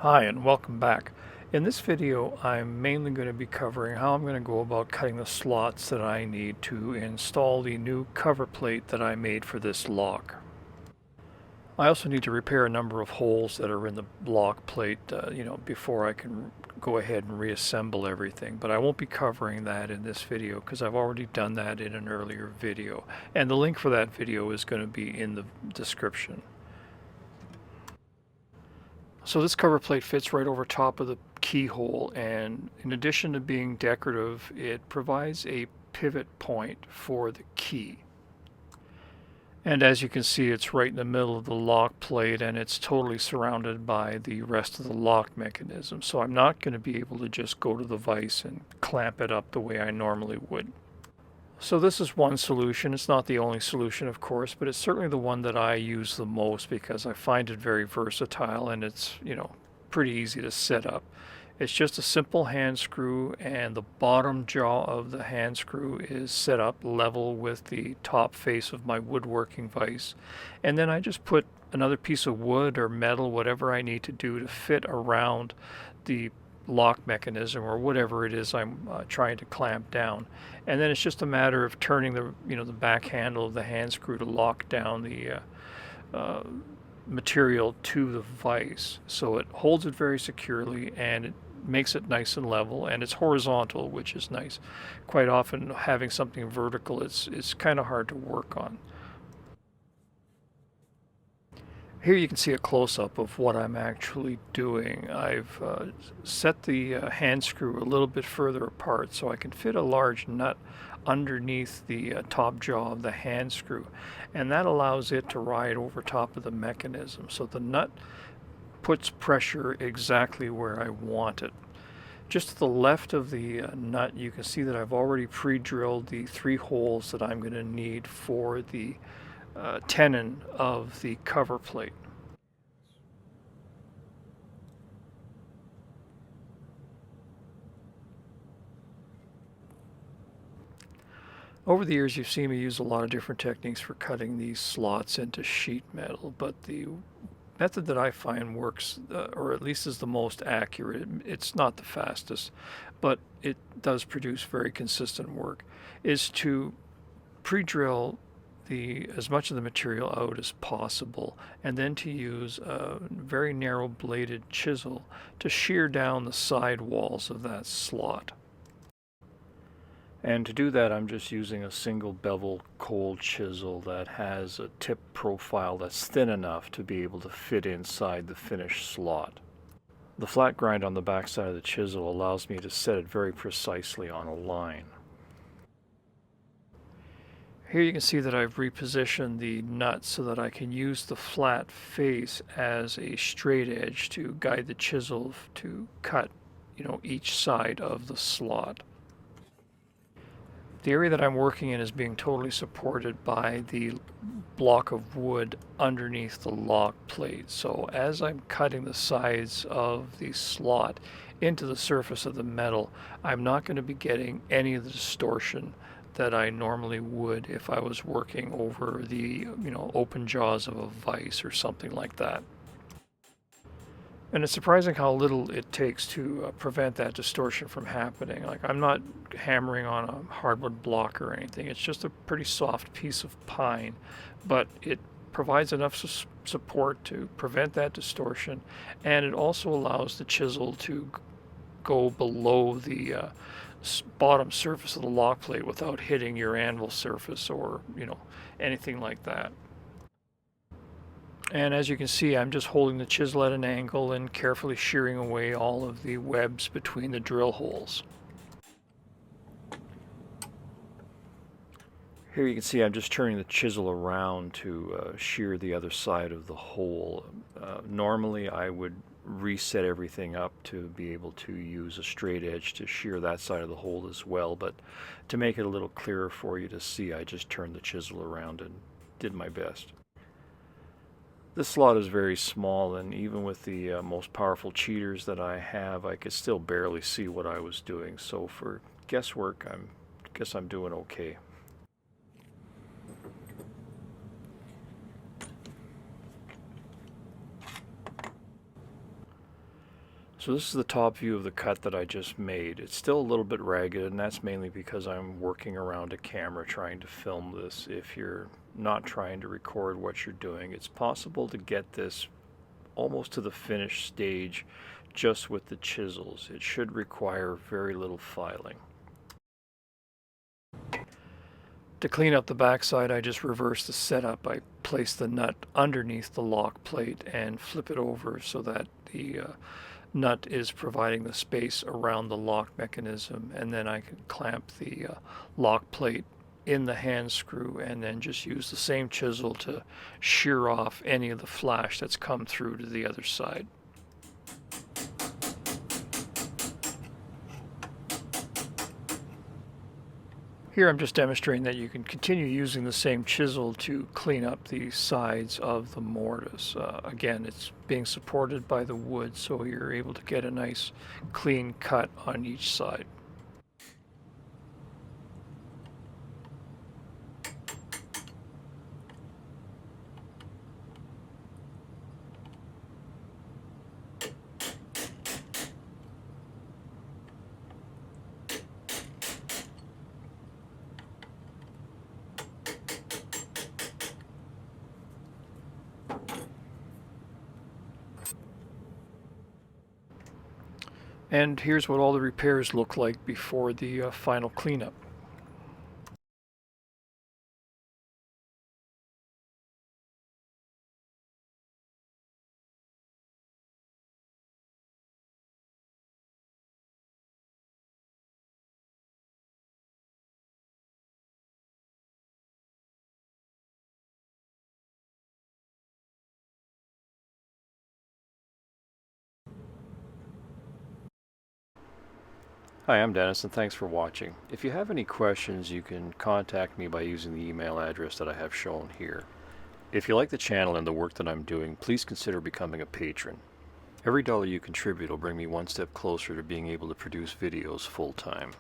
Hi and welcome back. In this video I'm mainly going to be covering how I'm going to go about cutting the slots that I need to install the new cover plate that I made for this lock. I also need to repair a number of holes that are in the lock plate before I can go ahead and reassemble everything, but I won't be covering that in this video because I've already done that in an earlier video, and the link for that video is going to be in the description. So this cover plate fits right over top of the keyhole, and in addition to being decorative, it provides a pivot point for the key. And as you can see, it's right in the middle of the lock plate, and it's totally surrounded by the rest of the lock mechanism. So I'm not going to be able to just go to the vise and clamp it up the way I normally would. So this is one solution. It's not the only solution, of course, but it's certainly the one that I use the most because I find it very versatile and it's, pretty easy to set up. It's just a simple hand screw, and the bottom jaw of the hand screw is set up level with the top face of my woodworking vise. And then I just put another piece of wood or metal, whatever I need to do to fit around the lock mechanism or whatever it is I'm trying to clamp down, and then it's just a matter of turning the back handle of the hand screw to lock down the material to the vise, so it holds it very securely and it makes it nice and level, and it's horizontal, which is nice. Quite often having something vertical, it's kind of hard to work on. Here you can see a close-up of what I'm actually doing. I've set the hand screw a little bit further apart so I can fit a large nut underneath the top jaw of the hand screw, and that allows it to ride over top of the mechanism. So the nut puts pressure exactly where I want it. Just to the left of the nut, you can see that I've already pre-drilled the 3 holes that I'm going to need for the tenon of the cover plate. Over the years, you've seen me use a lot of different techniques for cutting these slots into sheet metal, but the method that I find works, or at least is the most accurate, it's not the fastest, but it does produce very consistent work, is to pre-drill as much of the material out as possible, and then to use a very narrow bladed chisel to shear down the side walls of that slot. And to do that, I'm just using a single bevel cold chisel that has a tip profile that's thin enough to be able to fit inside the finished slot. The flat grind on the back side of the chisel allows me to set it very precisely on a line. Here you can see that I've repositioned the nut so that I can use the flat face as a straight edge to guide the chisel to cut, each side of the slot. The area that I'm working in is being totally supported by the block of wood underneath the lock plate. So as I'm cutting the sides of the slot into the surface of the metal, I'm not going to be getting any of the distortion that I normally would if I was working over the open jaws of a vise or something like that. And it's surprising how little it takes to prevent that distortion from happening. Like, I'm not hammering on a hardwood block or anything. It's just a pretty soft piece of pine, but it provides enough support to prevent that distortion, and it also allows the chisel to go below the bottom surface of the lock plate without hitting your anvil surface or anything like that. And as you can see, I'm just holding the chisel at an angle and carefully shearing away all of the webs between the drill holes. Here you can see I'm just turning the chisel around to shear the other side of the hole. Normally I would reset everything up to be able to use a straight edge to shear that side of the hole as well, but to make it a little clearer for you to see, I just turned the chisel around and did my best. This slot is very small, and even with the most powerful cheaters that I have, I could still barely see what I was doing. So for guesswork, I guess I'm doing okay. So this is the top view of the cut that I just made. It's still a little bit ragged, and that's mainly because I'm working around a camera trying to film this. If you're not trying to record what you're doing, it's possible to get this almost to the finished stage just with the chisels. It should require very little filing. To clean up the backside, I just reverse the setup. I place the nut underneath the lock plate and flip it over so that the nut is providing the space around the lock mechanism, and then I can clamp the lock plate in the hand screw and then just use the same chisel to shear off any of the flash that's come through to the other side. Here I'm just demonstrating that you can continue using the same chisel to clean up the sides of the mortise. Again, it's being supported by the wood, so you're able to get a nice clean cut on each side. And here's what all the repairs look like before the final cleanup. Hi, I'm Dennis, and thanks for watching. If you have any questions, you can contact me by using the email address that I have shown here. If you like the channel and the work that I'm doing, please consider becoming a patron. Every dollar you contribute will bring me one step closer to being able to produce videos full-time.